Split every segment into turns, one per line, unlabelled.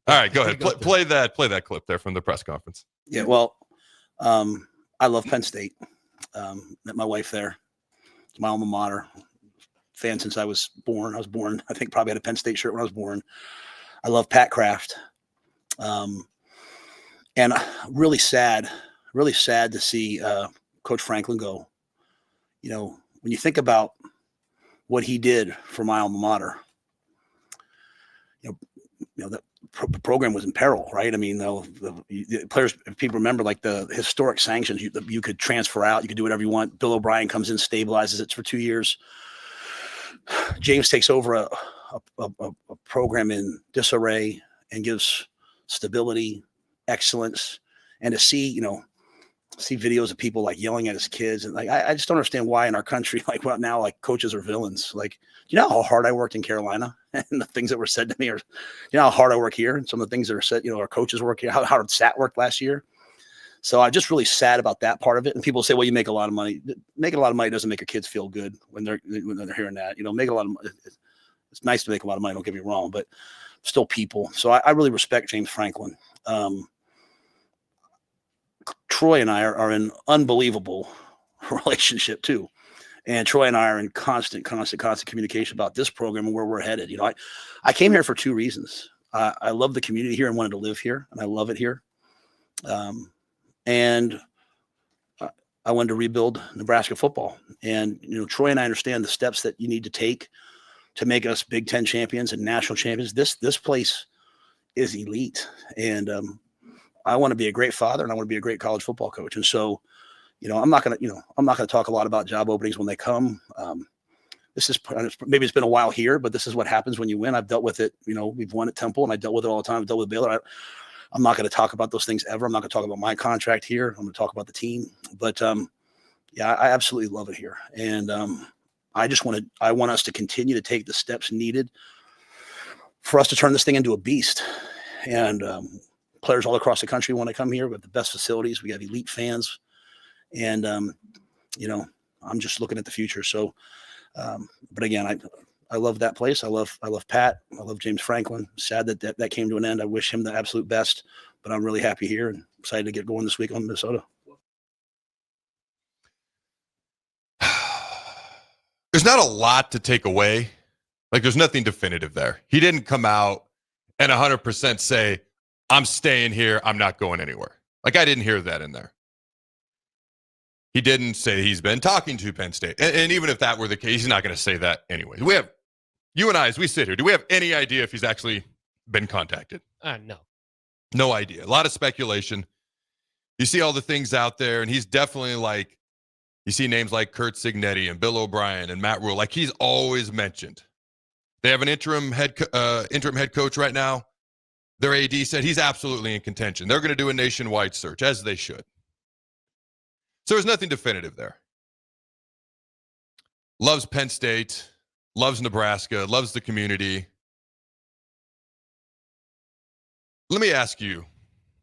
All right, go ahead. Play that clip there from the press conference.
Yeah, well, I love Penn State. Met my wife there. It's my alma mater. Fan since I was born. I think probably had a Penn State shirt when I was born. I love Pat Kraft. And really sad to see Coach Franklin go. You know, when you think about what he did for my alma mater, you know that program was in peril, right? I mean, the players, if people remember, like the historic sanctions, you could transfer out, you could do whatever you want. Bill O'Brien comes in, stabilizes it for 2 years. James takes over a program in disarray and gives stability, excellence, and to see videos of people like yelling at his kids, and like I just don't understand why in our country, like what now, like coaches are villains. Like, you know how hard I worked in Carolina and the things that were said to me, or you know how hard I work here and some of the things that are said, our coaches work here, how hard Sat worked last year. So I'm just really sad about that part of it. And people say, well, you make a lot of money. Making a lot of money doesn't make your kids feel good when they're hearing that. Make a lot of money. It's nice to make a lot of money, don't get me wrong, but still people. So I really respect James Franklin. Troy and I are in unbelievable relationship too. And Troy and I are in constant communication about this program and where we're headed. I came here for two reasons. I love the community here and wanted to live here, and I love it here. And I wanted to rebuild Nebraska football. And, Troy and I understand the steps that you need to take to make us Big Ten champions and national champions. This place is elite. And I want to be a great father, and I want to be a great college football coach. And so, I'm not going to talk a lot about job openings when they come. Maybe it's been a while here, but this is what happens when you win. I've dealt with it. We've won at Temple, and I dealt with it all the time. I've dealt with Baylor. I'm not going to talk about those things ever. I'm not going to talk about my contract here. I'm going to talk about the team. But yeah, I absolutely love it here, and I want us to continue to take the steps needed for us to turn this thing into a beast. And players all across the country want to come here. We have the best facilities. We have elite fans, and I'm just looking at the future. So, but again, I love that place. I love Pat. I love James Franklin. Sad that came to an end. I wish him the absolute best, but I'm really happy here and excited to get going this week on Minnesota.
There's not a lot to take away. Like, there's nothing definitive there. He didn't come out and 100% say, I'm staying here, I'm not going anywhere. Like, I didn't hear that in there. He didn't say he's been talking to Penn State. And even if that were the case, he's not going to say that anyway. You and I, as we sit here, do we have any idea if he's actually been contacted?
No.
No idea. A lot of speculation. You see all the things out there, and he's definitely like, you see names like Kurt Signetti and Bill O'Brien and Matt Rhule. Like, he's always mentioned. They have an interim head coach right now. Their AD said he's absolutely in contention. They're going to do a nationwide search, as they should. So there's nothing definitive there. Loves Penn State, loves Nebraska, loves the community. Let me ask you,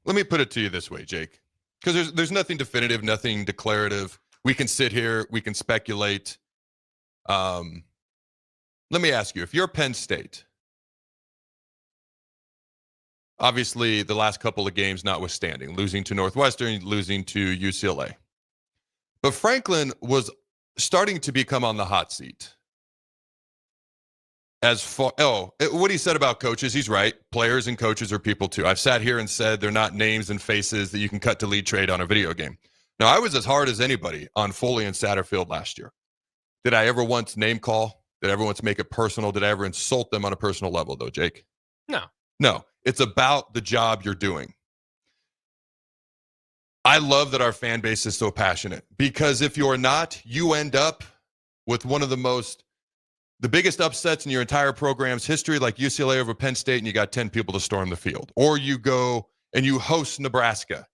let me put it to you this way, Jake, because there's nothing definitive, nothing declarative. We can sit here, we can speculate. Let me ask you, if you're Penn State, obviously the last couple of games notwithstanding, losing to Northwestern, losing to UCLA. But Franklin was starting to become on the hot seat. What he said about coaches, he's right. Players and coaches are people too. I've sat here and said they're not names and faces that you can cut, delete, trade on a video game. Now, I was as hard as anybody on Foley and Satterfield last year. Did I ever once name call? Did I ever once make it personal? Did I ever insult them on a personal level, though, Jake? No. It's about the job you're doing. I love that our fan base is so passionate, because if you're not, you end up with one of the biggest upsets in your entire program's history, like UCLA over Penn State, and you got 10 people to storm the field. Or you go and you host Nebraska,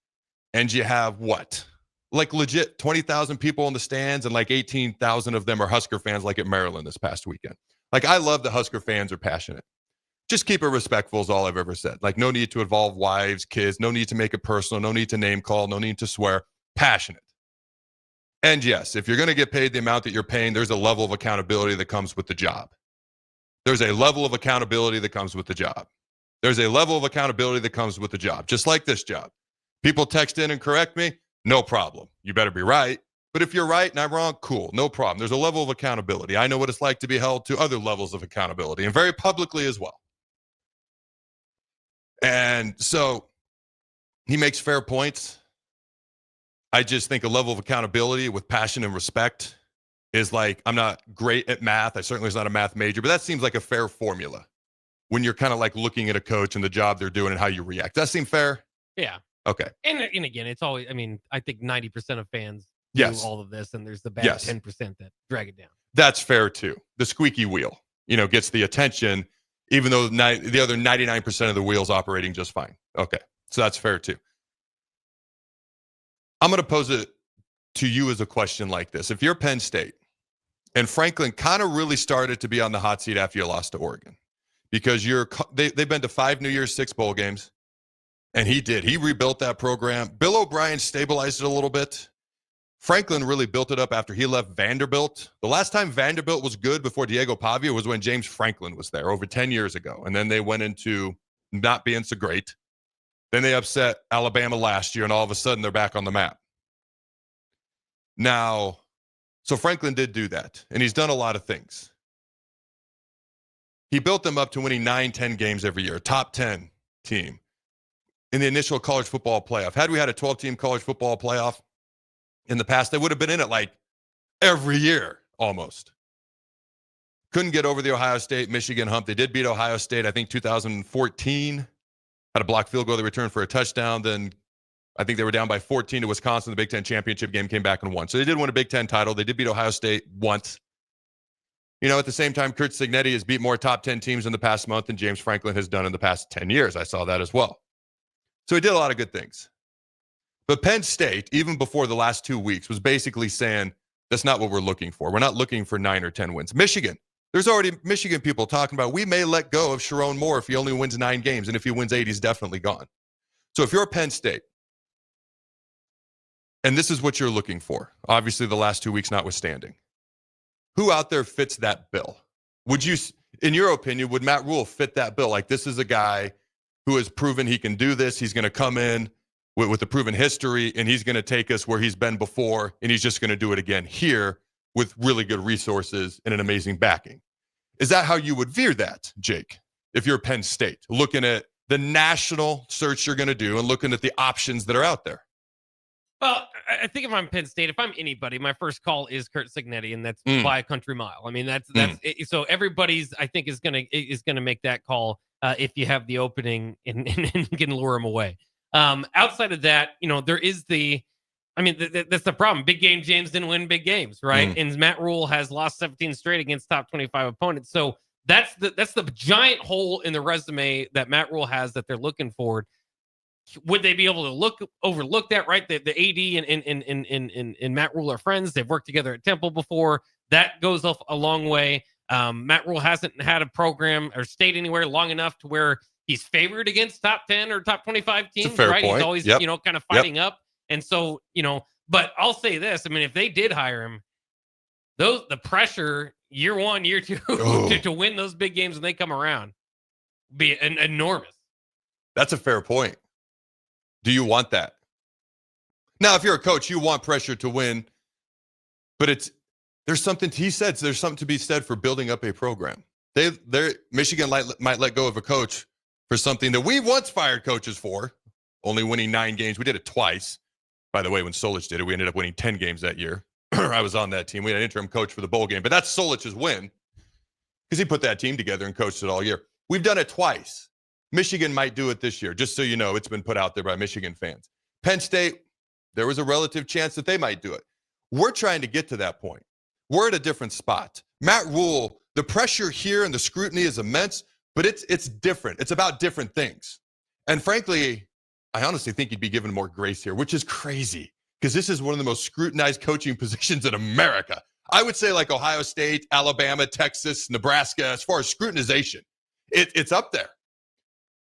and you have what? Like legit 20,000 people in the stands, and like 18,000 of them are Husker fans, like at Maryland this past weekend. Like, I love that Husker fans are passionate. Just keep it respectful is all I've ever said. Like, no need to involve wives, kids, no need to make it personal, no need to name call, no need to swear. Passionate. And yes, if you're going to get paid the amount that you're paying, there's a level of accountability that comes with the job. There's a level of accountability that comes with the job. There's a level of accountability that comes with the job, just like this job. People text in and correct me, no problem. You better be right. But if you're right and I'm wrong, cool, no problem. There's a level of accountability. I know what it's like to be held to other levels of accountability, and very publicly as well. And so he makes fair points. I just think a level of accountability with passion and respect is like, I'm not great at math. I certainly was not a math major, but that seems like a fair formula when you're kind of like looking at a coach and the job they're doing and how you react. Does that seem fair?
Yeah.
Okay.
And again, it's always, I mean, I think 90% of fans do
Yes.
all of this, and there's the bad
Yes.
10% that drag it down.
That's fair too. The squeaky wheel, gets the attention, even though the other 99% of the wheel's operating just fine. Okay. So that's fair too. I'm going to pose it to you as a question like this. If you're Penn State, and Franklin kind of really started to be on the hot seat after you lost to Oregon, because they've been to 5 New Year's, 6 bowl games, and he did. He rebuilt that program. Bill O'Brien stabilized it a little bit. Franklin really built it up after he left Vanderbilt. The last time Vanderbilt was good before Diego Pavia was when James Franklin was there over 10 years ago, and then they went into not being so great. Then they upset Alabama last year, and all of a sudden they're back on the map. Now, so Franklin did do that, and he's done a lot of things. He built them up to winning 9-10 games every year, top 10 team in the initial college football playoff. Had we had a 12-team college football playoff in the past, they would have been in it like every year almost. Couldn't get over the Ohio State-Michigan hump. They did beat Ohio State, I think, 2014. Had a blocked field goal. They returned for a touchdown. Then I think they were down by 14 to Wisconsin. The Big Ten championship game, came back and won. So they did win a Big Ten title. They did beat Ohio State once. At the same time, Curt Cignetti has beat more top 10 teams in the past month than James Franklin has done in the past 10 years. I saw that as well. So he did a lot of good things. But Penn State, even before the last 2 weeks, was basically saying, that's not what we're looking for. We're not looking for 9 or 10 wins. Michigan, there's already Michigan people talking about, we may let go of Sharon Moore if he only wins 9 games. And if he wins 8, he's definitely gone. So if you're Penn State, and this is what you're looking for, obviously the last 2 weeks notwithstanding, who out there fits that bill? Would you, in your opinion, would Matt Rhule fit that bill? Like, this is a guy who has proven he can do this. He's going to come in with a proven history, and he's going to take us where he's been before, and he's just going to do it again here with really good resources and an amazing backing. Is that how you would veer that, Jake, if you're Penn State, looking at the national search you're going to do and looking at the options that are out there?
Well, I think if I'm Penn State, if I'm anybody, my first call is Curt Cignetti, and that's by a country mile. I mean, that's it. So everybody's, I think, is gonna make that call if you have the opening and can lure him away. Outside of that, there is that's the problem. Big game James didn't win big games, right? And Matt Rhule has lost 17 straight against top 25 opponents. So that's the giant hole in the resume that Matt Rhule has that they're looking for. Would they be able to overlook that, right? The AD and Matt Rhule are friends. They've worked together at Temple before. That goes off a long way. Matt Rhule hasn't had a program or stayed anywhere long enough to where he's favored against top 10 or top 25 teams, right?
Point.
He's always, kind of fighting up. And so, but I'll say this. I mean, if they did hire him, the pressure year 1, year 2 to win those big games when they come around be enormous.
That's a fair point. Do you want that? Now, if you're a coach, you want pressure to win, but there's something to be said for building up a program. Michigan might let go of a coach for something that we once fired coaches for, only winning 9 games. We did it twice. By the way, when Solich did it, we ended up winning 10 games that year. I was on that team. We had an interim coach for the bowl game, but that's Solich's win because he put that team together and coached it all year. We've done it twice. Michigan might do it this year, just so you know. It's been put out there by Michigan fans. Penn State, there was a relative chance that they might do it. We're trying to get to that point. We're at a different spot. Matt Rhule, the pressure here and the scrutiny is immense, but it's different. It's about different things. And frankly, I honestly think he'd be given more grace here, which is crazy because this is one of the most scrutinized coaching positions in America. I would say like Ohio State, Alabama, Texas, Nebraska, as far as scrutinization, it's up there.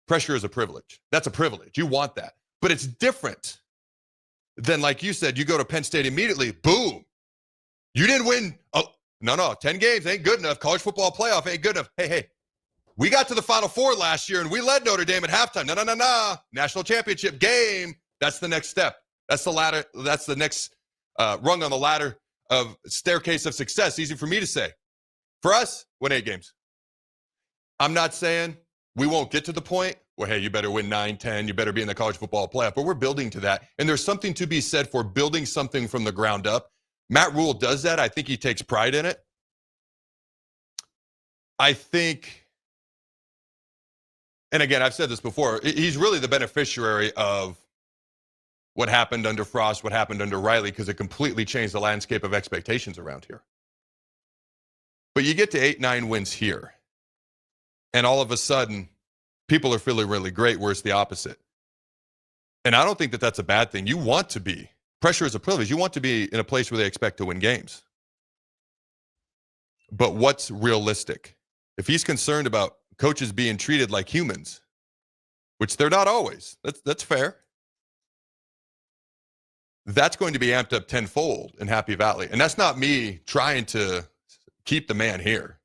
Pressure is a privilege. That's a privilege. You want that. But it's different than, like you said, you go to Penn State immediately, boom. You didn't win. Oh, no, 10 games ain't good enough. College football playoff ain't good enough. Hey, We got to the Final Four last year and we led Notre Dame at halftime. No. National championship game. That's the next step. That's the ladder. That's the next rung on the ladder of staircase of success. Easy for me to say. For us, win 8 games. I'm not saying we won't get to the point where, hey, you better win 9, 10. You better be in the college football playoff. But we're building to that. And there's something to be said for building something from the ground up. Matt Rhule does that. I think he takes pride in it. I think, and again, I've said this before, he's really the beneficiary of what happened under Frost, what happened under Riley, because it completely changed the landscape of expectations around here. But you get to 8, 9 wins here, and all of a sudden, people are feeling really great, where it's the opposite. And I don't think that that's a bad thing. You want to be. Pressure is a privilege. You want to be in a place where they expect to win games. But what's realistic? If he's concerned about coaches being treated like humans, which they're not always, that's fair. That's going to be amped up tenfold in Happy Valley. And that's not me trying to keep the man here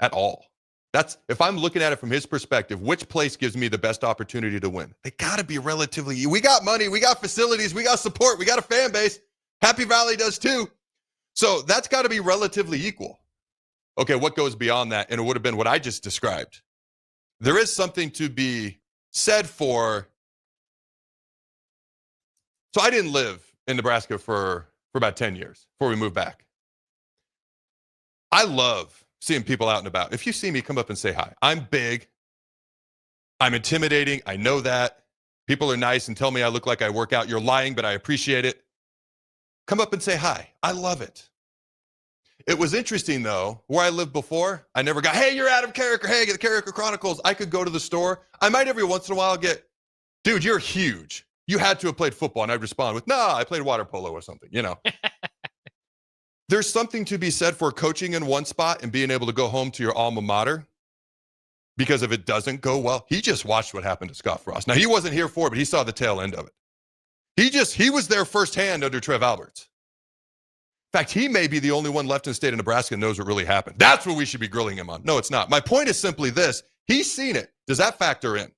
at all. That's, if I'm looking at it from his perspective, which place gives me the best opportunity to win? They got to be relatively, we got money, we got facilities, we got support, we got a fan base. Happy Valley does too. So that's got to be relatively equal. Okay, what goes beyond that? And it would have been what I just described. There is something to be said for. So I didn't live in Nebraska for about 10 years before we moved back. I love seeing people out and about. If you see me, come up and say hi. I'm big. I'm intimidating. I know that. People are nice and tell me I look like I work out. You're lying, but I appreciate it. Come up and say hi. I love it. It was interesting, though, where I lived before, I never got, hey, you're Adam Carriker. Hey, get the Carriker Chronicles. I could go to the store. I might every once in a while get, dude, you're huge. You had to have played football. And I'd respond with, nah, I played water polo or something, you know. There's something to be said for coaching in one spot and being able to go home to your alma mater, because if it doesn't go well, he just watched what happened to Scott Frost. Now, he wasn't here for it, but he saw the tail end of it. He was there firsthand under Trev Alberts. In fact, he may be the only one left in the state of Nebraska that knows what really happened. That's what we should be grilling him on. No, it's not. My point is simply this. He's seen it. Does that factor in?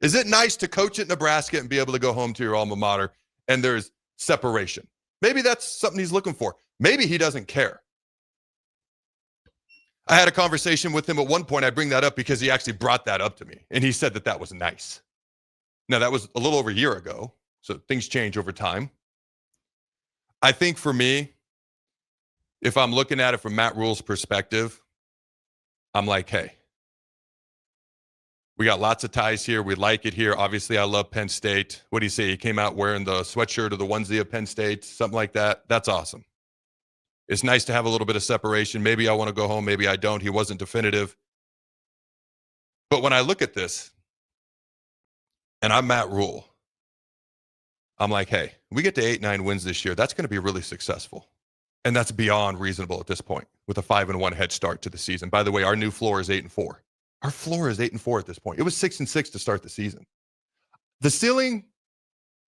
Is it nice to coach at Nebraska and be able to go home to your alma mater and there's separation? Maybe that's something he's looking for. Maybe he doesn't care. I had a conversation with him at one point. I bring that up because he actually brought that up to me, and he said that that was nice. Now, that was a little over a year ago, so things change over time. I think for me, if I'm looking at it from Matt Rhule's perspective, I'm like, hey, we got lots of ties here. We like it here. Obviously, I love Penn State. What do you say? He came out wearing the sweatshirt or the onesie of Penn State, something like that. That's awesome. It's nice to have a little bit of separation. Maybe I want to go home. Maybe I don't. He wasn't definitive. But when I look at this, and I'm Matt Rhule, I'm like, hey, we get to 8, 9 wins this year. That's going to be really successful. And that's beyond reasonable at this point with a 5-1 head start to the season. By the way, our new floor is 8-4. Our floor is 8-4 at this point. It was 6-6 to start the season. The ceiling,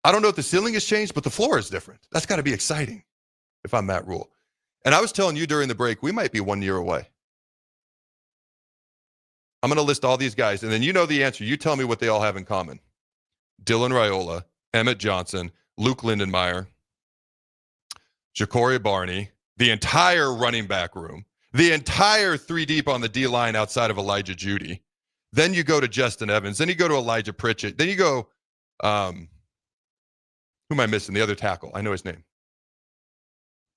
I don't know if the ceiling has changed, but the floor is different. That's got to be exciting if I'm Matt Rhule. And I was telling you during the break, we might be 1 year away. I'm going to list all these guys, and then you know the answer. You tell me what they all have in common. Dylan Raiola, Emmett Johnson, Luke Lindenmeyer, Ja'Cory Barney, the entire running back room, the entire 3 deep on the D-line outside of Elijah Judy. Then you go to Justin Evans. Then you go to Elijah Pritchett. Then you go, who am I missing? The other tackle. I know his name.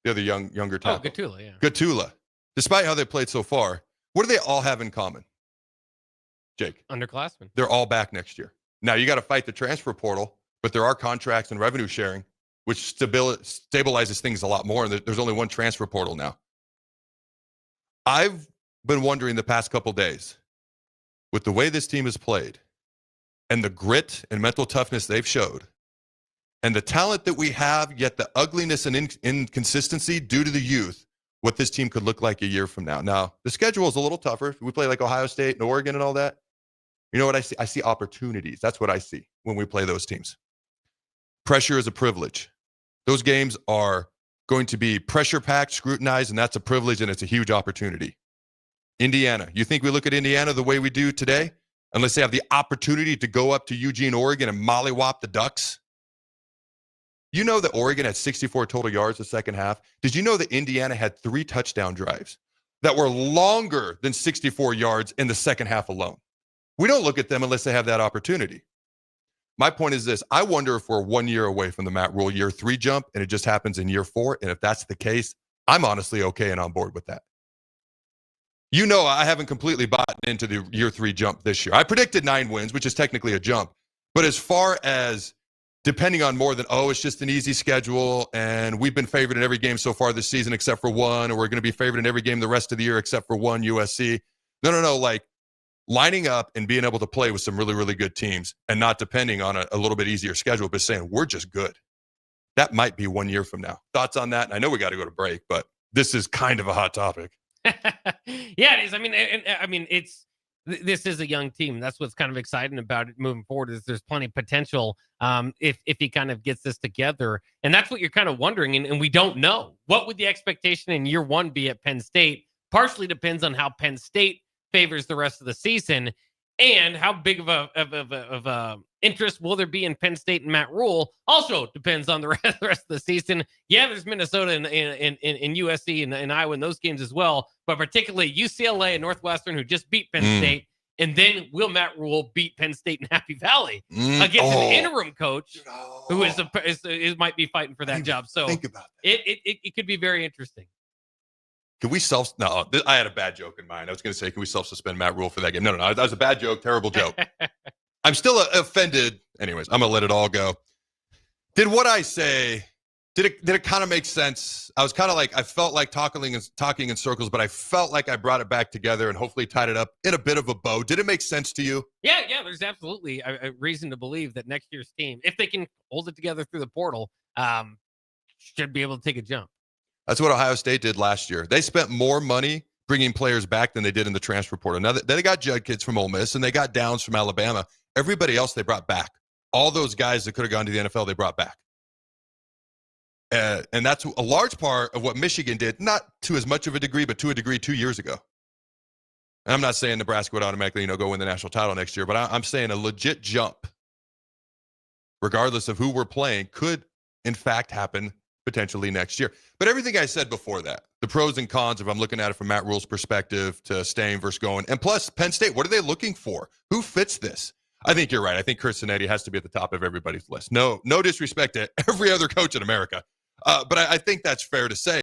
The other younger tackle.
Oh, Gatula, yeah.
Gatula. Despite how they played so far, what do they all have in common? Jake.
Underclassmen.
They're all back next year. Now, you got to fight the transfer portal, but there are contracts and revenue sharing, which stabilizes things a lot more. And there's only one transfer portal now. I've been wondering the past couple days, with the way this team has played and the grit and mental toughness they've showed and the talent that we have, yet the ugliness and inconsistency due to the youth, what this team could look like a year from now. Now, the schedule is a little tougher. We play like Ohio State and Oregon and all that. You know what I see? I see opportunities. That's what I see when we play those teams. Pressure is a privilege. Those games are going to be pressure-packed, scrutinized, and that's a privilege, and it's a huge opportunity. Indiana. You think we look at Indiana the way we do today? Unless they have the opportunity to go up to Eugene, Oregon and mollywop the Ducks? You know that Oregon had 64 total yards the second half? Did you know that Indiana had 3 touchdown drives that were longer than 64 yards in the second half alone? We don't look at them unless they have that opportunity. My point is this. I wonder if we're 1 year away from the Matt Rhule year 3 jump and it just happens in year 4. And if that's the case, I'm honestly okay and on board with that. You know, I haven't completely bought into the year 3 jump this year. I predicted 9 wins, which is technically a jump. But as far as depending on more than, it's just an easy schedule and we've been favored in every game so far this season except for 1, or we're going to be favored in every game the rest of the year except for 1, USC. No. Like, lining up and being able to play with some really, really good teams and not depending on a little bit easier schedule, but saying we're just good. That might be 1 year from now. Thoughts on that? And I know we got to go to break, but this is kind of a hot topic.
Yeah, it is. This is a young team. That's what's kind of exciting about it moving forward, is there's plenty of potential if he kind of gets this together. And that's what you're kind of wondering. And we don't know. What would the expectation in year 1 be at Penn State? Partially depends on how Penn State favors the rest of the season, and how big of a interest will there be in Penn State and Matt Rhule. Also depends on the rest of the season. Yeah, there's Minnesota and USC and Iowa in those games as well, but particularly UCLA and Northwestern, who just beat Penn State. And then will Matt Rhule beat Penn State in Happy Valley against an interim coach who might be fighting for that job? So
think about that.
It could be very interesting.
Can we I had a bad joke in mind. I was going to say, can we self-suspend Matt Rhule for that game? No. That was a bad joke, terrible joke. I'm still offended. Anyways, I'm going to let it all go. Did what I say, did it kind of make sense? I was kind of like, I felt like talking in circles, but I felt like I brought it back together and hopefully tied it up in a bit of a bow. Did it make sense to you?
Yeah. There's absolutely a reason to believe that next year's team, if they can hold it together through the portal, should be able to take a jump.
That's what Ohio State did last year. They spent more money bringing players back than they did in the transfer portal. Now, they got Judd kids from Ole Miss, and they got Downs from Alabama. Everybody else they brought back. All those guys that could have gone to the NFL, they brought back. And that's a large part of what Michigan did, not to as much of a degree, but to a degree 2 years ago. And I'm not saying Nebraska would automatically, go win the national title next year, but I'm saying a legit jump, regardless of who we're playing, could, in fact, happen potentially next year. But everything I said before that, the pros and cons, if I'm looking at it from Matt Rhule's perspective to staying versus going, and plus Penn State, what are they looking for? Who fits this? I think you're right. I think Curt Cinetti has to be at the top of everybody's list. No disrespect to every other coach in America. But I think that's fair to say.